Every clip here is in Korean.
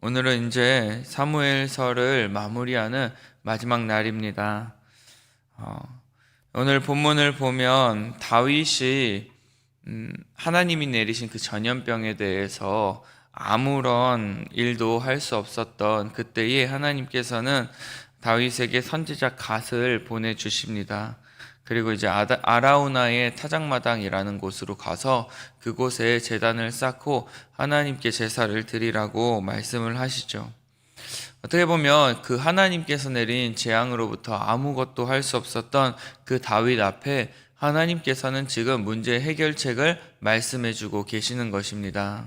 오늘은 이제 사무엘서를 마무리하는 마지막 날입니다. 오늘 본문을 보면 다윗이 하나님이 내리신 그 전염병에 대해서 아무런 일도 할 수 없었던 그때에 하나님께서는 다윗에게 선지자 갓을 보내주십니다. 그리고 이제 아라우나의 타작마당이라는 곳으로 가서 그곳에 제단을 쌓고 하나님께 제사를 드리라고 말씀을 하시죠. 어떻게 보면 그 하나님께서 내린 재앙으로부터 아무것도 할 수 없었던 그 다윗 앞에 하나님께서는 지금 문제 해결책을 말씀해주고 계시는 것입니다.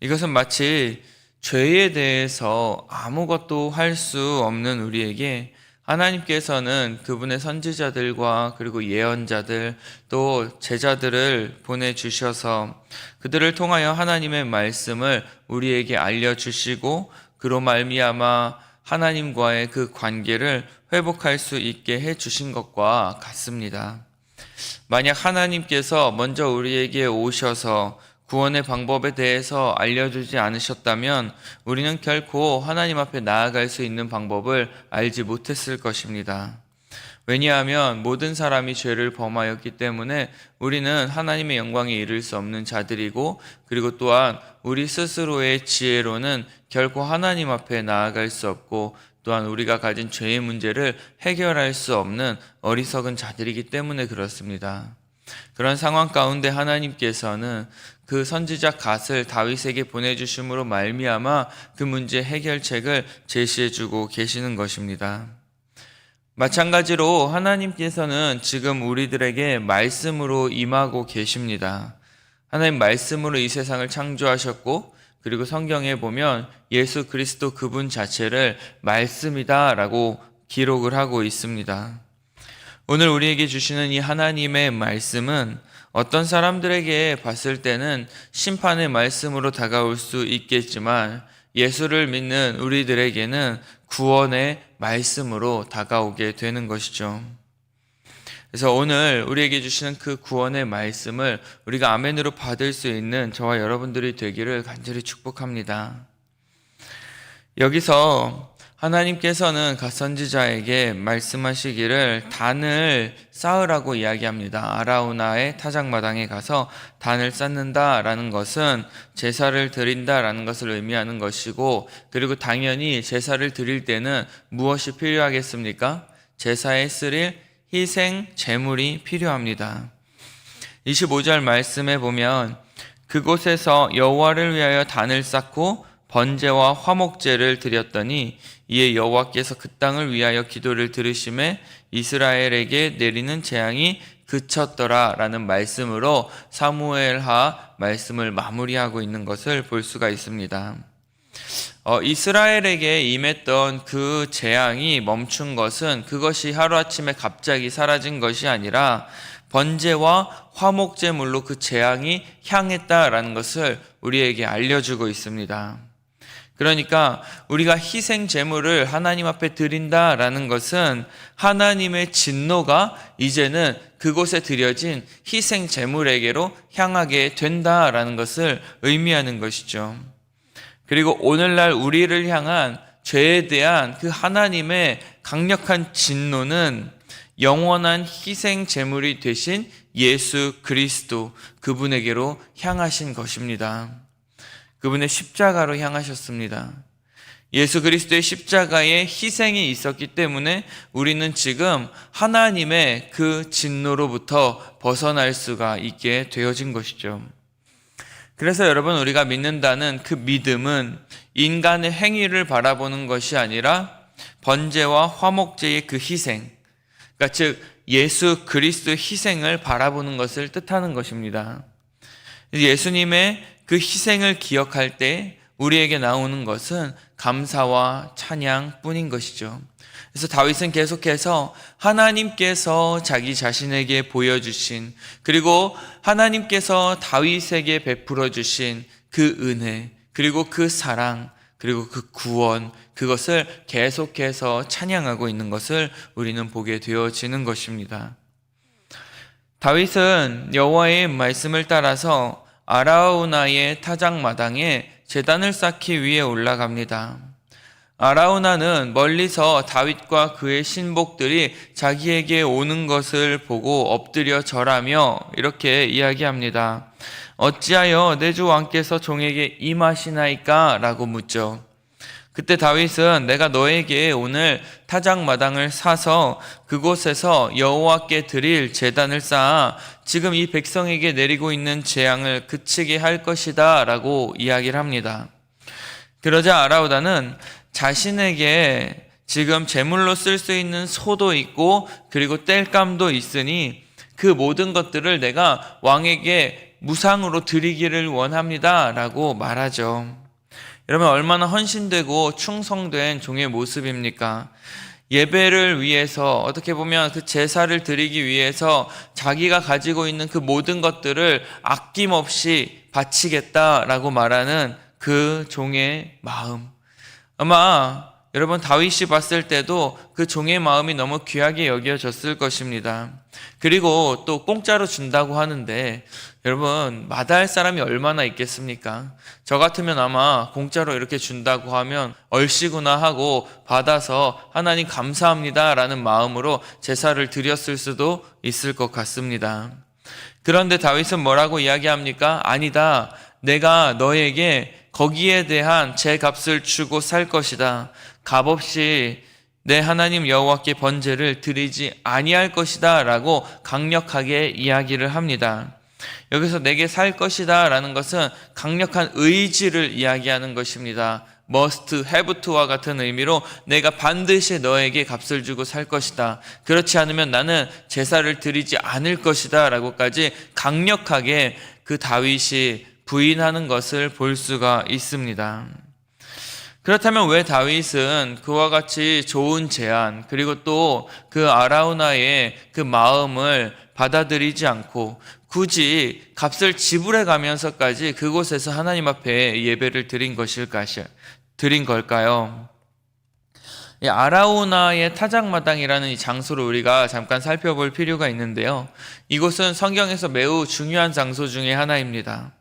이것은 마치 죄에 대해서 아무것도 할 수 없는 우리에게 하나님께서는 그분의 선지자들과 그리고 예언자들 또 제자들을 보내주셔서 그들을 통하여 하나님의 말씀을 우리에게 알려주시고 그로 말미암아 하나님과의 그 관계를 회복할 수 있게 해주신 것과 같습니다. 만약 하나님께서 먼저 우리에게 오셔서 구원의 방법에 대해서 알려주지 않으셨다면 우리는 결코 하나님 앞에 나아갈 수 있는 방법을 알지 못했을 것입니다. 왜냐하면 모든 사람이 죄를 범하였기 때문에 우리는 하나님의 영광에 이를 수 없는 자들이고 그리고 또한 우리 스스로의 지혜로는 결코 하나님 앞에 나아갈 수 없고 또한 우리가 가진 죄의 문제를 해결할 수 없는 어리석은 자들이기 때문에 그렇습니다. 그런 상황 가운데 하나님께서는 그 선지자 갓을 다윗에게 보내주심으로 말미암아 그 문제 해결책을 제시해주고 계시는 것입니다. 마찬가지로 하나님께서는 지금 우리들에게 말씀으로 임하고 계십니다. 하나님 말씀으로 이 세상을 창조하셨고 그리고 성경에 보면 예수 그리스도 그분 자체를 말씀이다라고 기록을 하고 있습니다. 오늘 우리에게 주시는 이 하나님의 말씀은 어떤 사람들에게 봤을 때는 심판의 말씀으로 다가올 수 있겠지만 예수를 믿는 우리들에게는 구원의 말씀으로 다가오게 되는 것이죠. 그래서 오늘 우리에게 주시는 그 구원의 말씀을 우리가 아멘으로 받을 수 있는 저와 여러분들이 되기를 간절히 축복합니다. 여기서 하나님께서는 갓 선지자에게 말씀하시기를 단을 쌓으라고 이야기합니다. 아라우나의 타작마당에 가서 단을 쌓는다라는 것은 제사를 드린다라는 것을 의미하는 것이고 그리고 당연히 제사를 드릴 때는 무엇이 필요하겠습니까? 제사에 쓰릴 희생 제물이 필요합니다. 25절 말씀에 보면 그곳에서 여호와를 위하여 단을 쌓고 번제와 화목제를 드렸더니 이에 여호와께서 그 땅을 위하여 기도를 들으심에 이스라엘에게 내리는 재앙이 그쳤더라 라는 말씀으로 사무엘하 말씀을 마무리하고 있는 것을 볼 수가 있습니다. 이스라엘에게 임했던 그 재앙이 멈춘 것은 그것이 하루아침에 갑자기 사라진 것이 아니라 번제와 화목제물로 그 재앙이 향했다라는 것을 우리에게 알려주고 있습니다. 그러니까 우리가 희생 제물을 하나님 앞에 드린다라는 것은 하나님의 진노가 이제는 그곳에 드려진 희생 제물에게로 향하게 된다라는 것을 의미하는 것이죠. 그리고 오늘날 우리를 향한 죄에 대한 그 하나님의 강력한 진노는 영원한 희생 제물이 되신 예수 그리스도 그분에게로 향하신 것입니다. 그분의 십자가로 향하셨습니다. 예수 그리스도의 십자가에 희생이 있었기 때문에 우리는 지금 하나님의 그 진노로부터 벗어날 수가 있게 되어진 것이죠. 그래서 여러분 우리가 믿는다는 그 믿음은 인간의 행위를 바라보는 것이 아니라 번제와 화목제의 그 희생, 그러니까 즉 예수 그리스도의 희생을 바라보는 것을 뜻하는 것입니다. 예수님의 그 희생을 기억할 때 우리에게 나오는 것은 감사와 찬양뿐인 것이죠. 그래서 다윗은 계속해서 하나님께서 자기 자신에게 보여주신 그리고 하나님께서 다윗에게 베풀어 주신 그 은혜 그리고 그 사랑 그리고 그 구원 그것을 계속해서 찬양하고 있는 것을 우리는 보게 되어지는 것입니다. 다윗은 여호와의 말씀을 따라서 아라우나의 타작마당에 제단을 쌓기 위해 올라갑니다. 아라우나는 멀리서 다윗과 그의 신복들이 자기에게 오는 것을 보고 엎드려 절하며 이렇게 이야기합니다. 어찌하여 내 주 왕께서 종에게 임하시나이까? 라고 묻죠. 그때 다윗은 내가 너에게 오늘 타작마당을 사서 그곳에서 여호와께 드릴 제단을 쌓아 지금 이 백성에게 내리고 있는 재앙을 그치게 할 것이다 라고 이야기를 합니다. 그러자 아라우나는 자신에게 지금 제물로 쓸 수 있는 소도 있고 그리고 땔감도 있으니 그 모든 것들을 내가 왕에게 무상으로 드리기를 원합니다 라고 말하죠. 여러분, 얼마나 헌신되고 충성된 종의 모습입니까? 예배를 위해서, 어떻게 보면 그 제사를 드리기 위해서 자기가 가지고 있는 그 모든 것들을 아낌없이 바치겠다라고 말하는 그 종의 마음. 아마 여러분 다윗이 봤을 때도 그 종의 마음이 너무 귀하게 여겨졌을 것입니다. 그리고 또 공짜로 준다고 하는데 여러분 마다할 사람이 얼마나 있겠습니까? 저 같으면 아마 공짜로 이렇게 준다고 하면 얼씨구나 하고 받아서 하나님 감사합니다 라는 마음으로 제사를 드렸을 수도 있을 것 같습니다. 그런데 다윗은 뭐라고 이야기합니까? 아니다. 내가 너에게 거기에 대한 제 값을 주고 살 것이다. 값없이 내 하나님 여호와께 번제를 드리지 아니할 것이다 라고 강력하게 이야기를 합니다. 여기서 내게 살 것이다 라는 것은 강력한 의지를 이야기하는 것입니다. must, have to와 같은 의미로 내가 반드시 너에게 값을 주고 살 것이다. 그렇지 않으면 나는 제사를 드리지 않을 것이다 라고까지 강력하게 그 다윗이 부인하는 것을 볼 수가 있습니다. 그렇다면 왜 다윗은 그와 같이 좋은 제안 그리고 또 그 아라우나의 그 마음을 받아들이지 않고 굳이 값을 지불해 가면서까지 그곳에서 하나님 앞에 예배를 드린 걸까요? 아라우나의 타작마당이라는 이 장소를 우리가 잠깐 살펴볼 필요가 있는데요. 이곳은 성경에서 매우 중요한 장소 중에 하나입니다.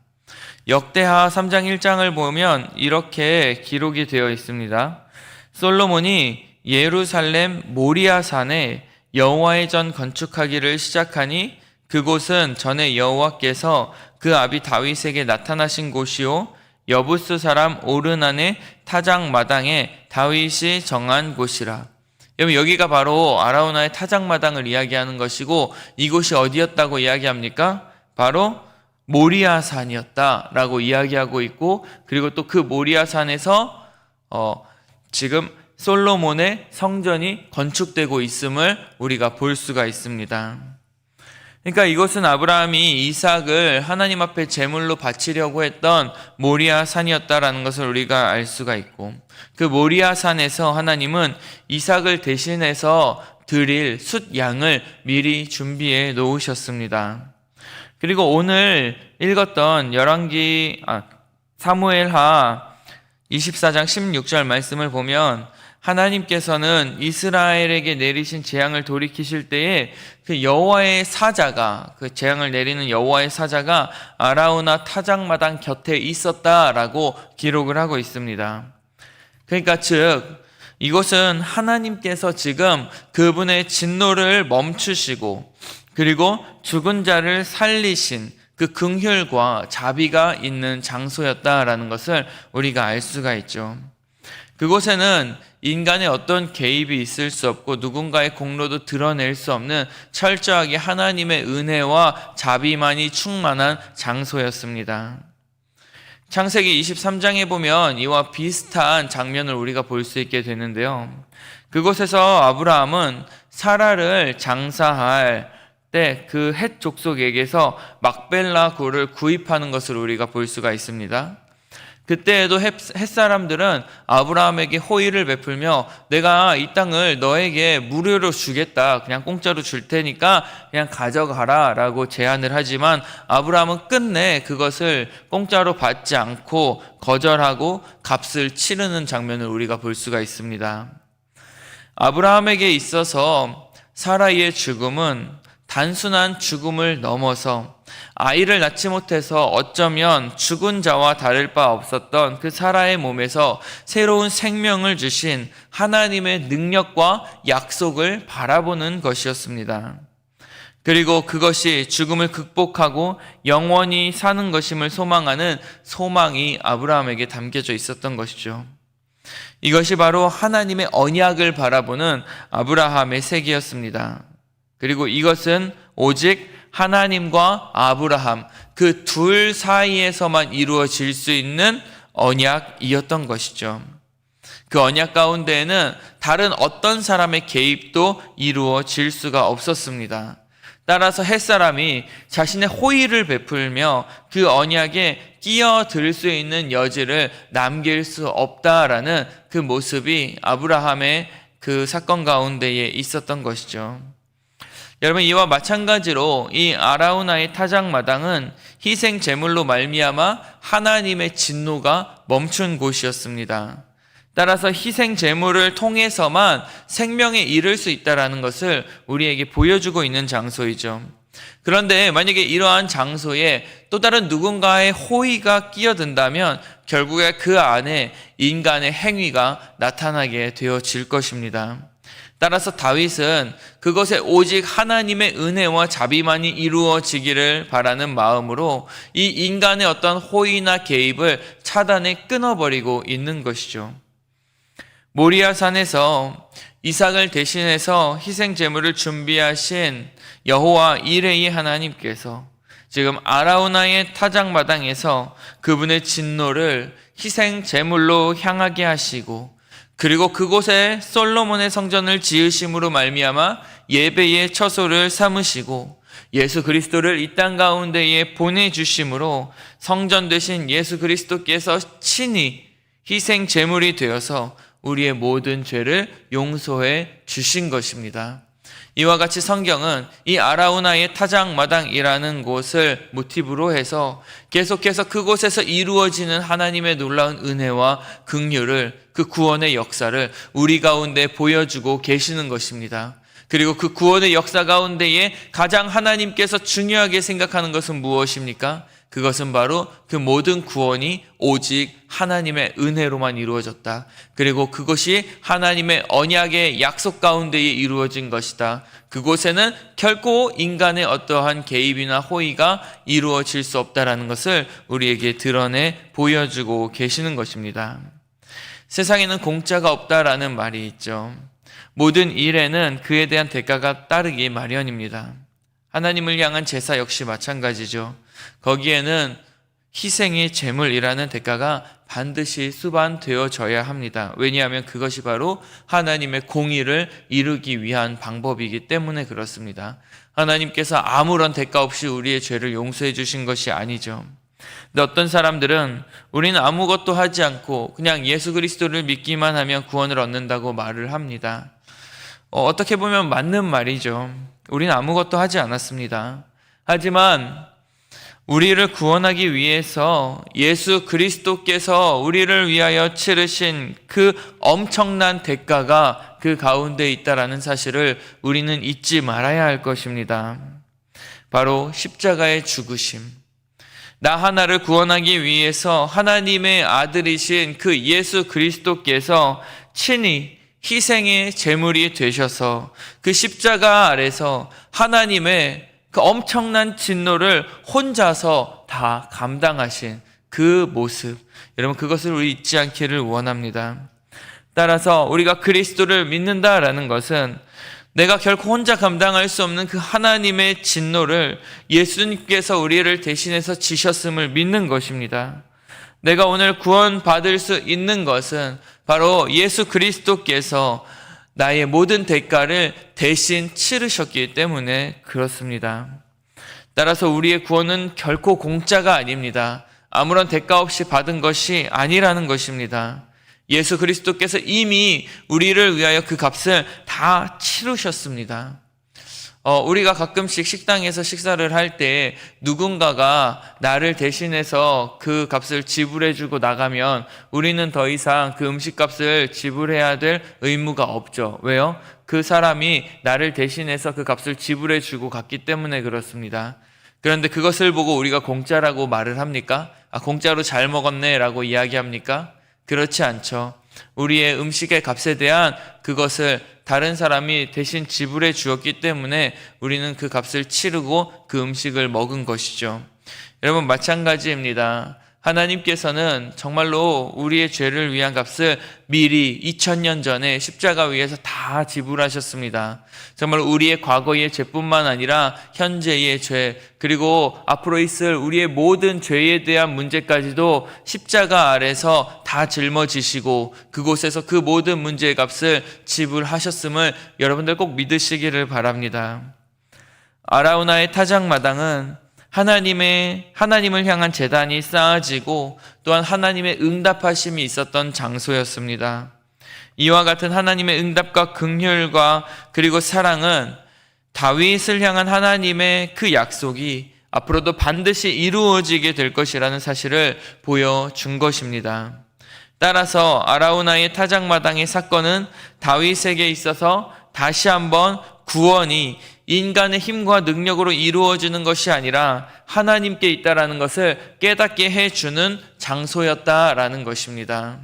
역대하 3장 1장을 보면 이렇게 기록이 되어 있습니다. 솔로몬이 예루살렘 모리아산에 여호와의 전 건축하기를 시작하니 그곳은 전에 여호와께서 그 아비 다윗에게 나타나신 곳이요 여부스 사람 오르난의 타작마당에 다윗이 정한 곳이라. 여러분, 여기가 바로 아라우나의 타작마당을 이야기하는 것이고 이곳이 어디였다고 이야기합니까? 바로 모리아산이었다라고 이야기하고 있고, 그리고 또 그 모리아산에서 지금 솔로몬의 성전이 건축되고 있음을 우리가 볼 수가 있습니다. 그러니까 이곳은 아브라함이 이삭을 하나님 앞에 제물로 바치려고 했던 모리아산이었다라는 것을 우리가 알 수가 있고, 그 모리아산에서 하나님은 이삭을 대신해서 드릴 숫 양을 미리 준비해 놓으셨습니다. 그리고 오늘 읽었던 사무엘하 24장 16절 말씀을 보면 하나님께서는 이스라엘에게 내리신 재앙을 돌이키실 때에 그 여호와의 사자가, 그 재앙을 내리는 여호와의 사자가 아라우나 타작마당 곁에 있었다라고 기록을 하고 있습니다. 그러니까 즉 이것은 하나님께서 지금 그분의 진노를 멈추시고 그리고 죽은 자를 살리신 그 긍휼과 자비가 있는 장소였다라는 것을 우리가 알 수가 있죠. 그곳에는 인간의 어떤 개입이 있을 수 없고 누군가의 공로도 드러낼 수 없는 철저하게 하나님의 은혜와 자비만이 충만한 장소였습니다. 창세기 23장에 보면 이와 비슷한 장면을 우리가 볼 수 있게 되는데요. 그곳에서 아브라함은 사라를 장사할 때 그 헷 족속에게서 막벨라 굴을 구입하는 것을 우리가 볼 수가 있습니다. 그때에도 헷 사람들은 아브라함에게 호의를 베풀며 내가 이 땅을 너에게 무료로 주겠다, 그냥 공짜로 줄 테니까 그냥 가져가라 라고 제안을 하지만 아브라함은 끝내 그것을 공짜로 받지 않고 거절하고 값을 치르는 장면을 우리가 볼 수가 있습니다. 아브라함에게 있어서 사라이의 죽음은 단순한 죽음을 넘어서 아이를 낳지 못해서 어쩌면 죽은 자와 다를 바 없었던 그 사라의 몸에서 새로운 생명을 주신 하나님의 능력과 약속을 바라보는 것이었습니다. 그리고 그것이 죽음을 극복하고 영원히 사는 것임을 소망하는 소망이 아브라함에게 담겨져 있었던 것이죠. 이것이 바로 하나님의 언약을 바라보는 아브라함의 세계였습니다. 그리고 이것은 오직 하나님과 아브라함 그 둘 사이에서만 이루어질 수 있는 언약이었던 것이죠. 그 언약 가운데에는 다른 어떤 사람의 개입도 이루어질 수가 없었습니다. 따라서 햇사람이 자신의 호의를 베풀며 그 언약에 끼어들 수 있는 여지를 남길 수 없다라는 그 모습이 아브라함의 그 사건 가운데에 있었던 것이죠. 여러분, 이와 마찬가지로 이 아라우나의 타작마당은 희생 제물로 말미암아 하나님의 진노가 멈춘 곳이었습니다. 따라서 희생 제물을 통해서만 생명에 이를 수 있다는 것을 우리에게 보여주고 있는 장소이죠. 그런데 만약에 이러한 장소에 또 다른 누군가의 호의가 끼어든다면 결국에 그 안에 인간의 행위가 나타나게 되어질 것입니다. 따라서 다윗은 그것에 오직 하나님의 은혜와 자비만이 이루어지기를 바라는 마음으로 이 인간의 어떤 호의나 개입을 차단해 끊어버리고 있는 것이죠. 모리아산에서 이삭을 대신해서 희생 제물을 준비하신 여호와 이레의 하나님께서 지금 아라우나의 타작마당에서 그분의 진노를 희생 제물로 향하게 하시고, 그리고 그곳에 솔로몬의 성전을 지으심으로 말미암아 예배의 처소를 삼으시고 예수 그리스도를 이 땅 가운데에 보내주심으로 성전 되신 예수 그리스도께서 친히 희생 제물이 되어서 우리의 모든 죄를 용서해 주신 것입니다. 이와 같이 성경은 이 아라우나의 타작마당이라는 곳을 모티브로 해서 계속해서 그곳에서 이루어지는 하나님의 놀라운 은혜와 긍휼을, 그 구원의 역사를 우리 가운데 보여주고 계시는 것입니다. 그리고 그 구원의 역사 가운데에 가장 하나님께서 중요하게 생각하는 것은 무엇입니까? 그것은 바로 그 모든 구원이 오직 하나님의 은혜로만 이루어졌다. 그리고 그것이 하나님의 언약의 약속 가운데에 이루어진 것이다. 그곳에는 결코 인간의 어떠한 개입이나 호의가 이루어질 수 없다라는 것을 우리에게 드러내 보여주고 계시는 것입니다. 세상에는 공짜가 없다라는 말이 있죠. 모든 일에는 그에 대한 대가가 따르기 마련입니다. 하나님을 향한 제사 역시 마찬가지죠. 거기에는 희생의 제물이라는 대가가 반드시 수반되어져야 합니다. 왜냐하면 그것이 바로 하나님의 공의를 이루기 위한 방법이기 때문에 그렇습니다. 하나님께서 아무런 대가 없이 우리의 죄를 용서해 주신 것이 아니죠. 근데 어떤 사람들은 우리는 아무것도 하지 않고 그냥 예수 그리스도를 믿기만 하면 구원을 얻는다고 말을 합니다. 어떻게 보면 맞는 말이죠. 우리는 아무것도 하지 않았습니다. 하지만 우리를 구원하기 위해서 예수 그리스도께서 우리를 위하여 치르신 그 엄청난 대가가 그 가운데 있다라는 사실을 우리는 잊지 말아야 할 것입니다. 바로 십자가의 죽으심. 나 하나를 구원하기 위해서 하나님의 아들이신 그 예수 그리스도께서 친히 희생의 제물이 되셔서 그 십자가 아래서 하나님의 그 엄청난 진노를 혼자서 다 감당하신 그 모습, 여러분 그것을 우리 잊지 않기를 원합니다. 따라서 우리가 그리스도를 믿는다라는 것은 내가 결코 혼자 감당할 수 없는 그 하나님의 진노를 예수님께서 우리를 대신해서 지셨음을 믿는 것입니다. 내가 오늘 구원받을 수 있는 것은 바로 예수 그리스도께서 나의 모든 대가를 대신 치르셨기 때문에 그렇습니다. 따라서 우리의 구원은 결코 공짜가 아닙니다. 아무런 대가 없이 받은 것이 아니라는 것입니다. 예수 그리스도께서 이미 우리를 위하여 그 값을 다 치르셨습니다. 우리가 가끔씩 식당에서 식사를 할 때 누군가가 나를 대신해서 그 값을 지불해주고 나가면 우리는 더 이상 그 음식값을 지불해야 될 의무가 없죠. 왜요? 그 사람이 나를 대신해서 그 값을 지불해주고 갔기 때문에 그렇습니다. 그런데 그것을 보고 우리가 공짜라고 말을 합니까? 공짜로 잘 먹었네 라고 이야기합니까? 그렇지 않죠. 우리의 음식의 값에 대한 그것을 다른 사람이 대신 지불해 주었기 때문에 우리는 그 값을 치르고 그 음식을 먹은 것이죠. 여러분, 마찬가지입니다. 하나님께서는 정말로 우리의 죄를 위한 값을 미리 2000년 전에 십자가 위에서 다 지불하셨습니다. 정말 우리의 과거의 죄뿐만 아니라 현재의 죄, 그리고 앞으로 있을 우리의 모든 죄에 대한 문제까지도 십자가 아래서 다 짊어지시고 그곳에서 그 모든 문제의 값을 지불하셨음을 여러분들 꼭 믿으시기를 바랍니다. 아라우나의 타작마당은 하나님을 향한 제단이 쌓아지고 또한 하나님의 응답하심이 있었던 장소였습니다. 이와 같은 하나님의 응답과 긍휼과 그리고 사랑은 다윗을 향한 하나님의 그 약속이 앞으로도 반드시 이루어지게 될 것이라는 사실을 보여준 것입니다. 따라서 아라우나의 타작마당의 사건은 다윗에게 있어서 다시 한번 구원이 인간의 힘과 능력으로 이루어지는 것이 아니라 하나님께 있다라는 것을 깨닫게 해주는 장소였다라는 것입니다.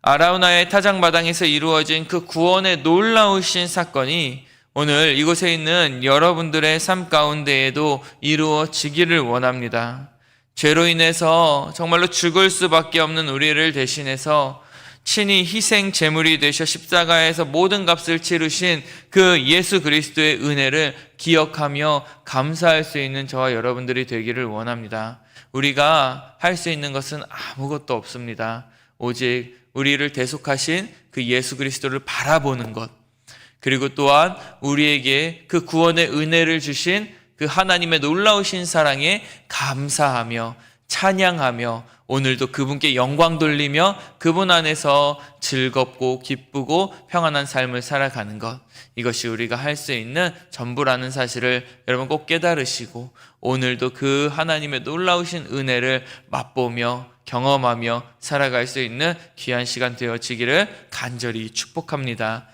아라우나의 타작마당에서 이루어진 그 구원의 놀라우신 사건이 오늘 이곳에 있는 여러분들의 삶 가운데에도 이루어지기를 원합니다. 죄로 인해서 정말로 죽을 수밖에 없는 우리를 대신해서 친히 희생 제물이 되셔 십자가에서 모든 값을 치르신 그 예수 그리스도의 은혜를 기억하며 감사할 수 있는 저와 여러분들이 되기를 원합니다. 우리가 할 수 있는 것은 아무것도 없습니다. 오직 우리를 대속하신 그 예수 그리스도를 바라보는 것, 그리고 또한 우리에게 그 구원의 은혜를 주신 그 하나님의 놀라우신 사랑에 감사하며 찬양하며 오늘도 그분께 영광 돌리며 그분 안에서 즐겁고 기쁘고 평안한 삶을 살아가는 것, 이것이 우리가 할 수 있는 전부라는 사실을 여러분 꼭 깨달으시고 오늘도 그 하나님의 놀라우신 은혜를 맛보며 경험하며 살아갈 수 있는 귀한 시간 되어지기를 간절히 축복합니다.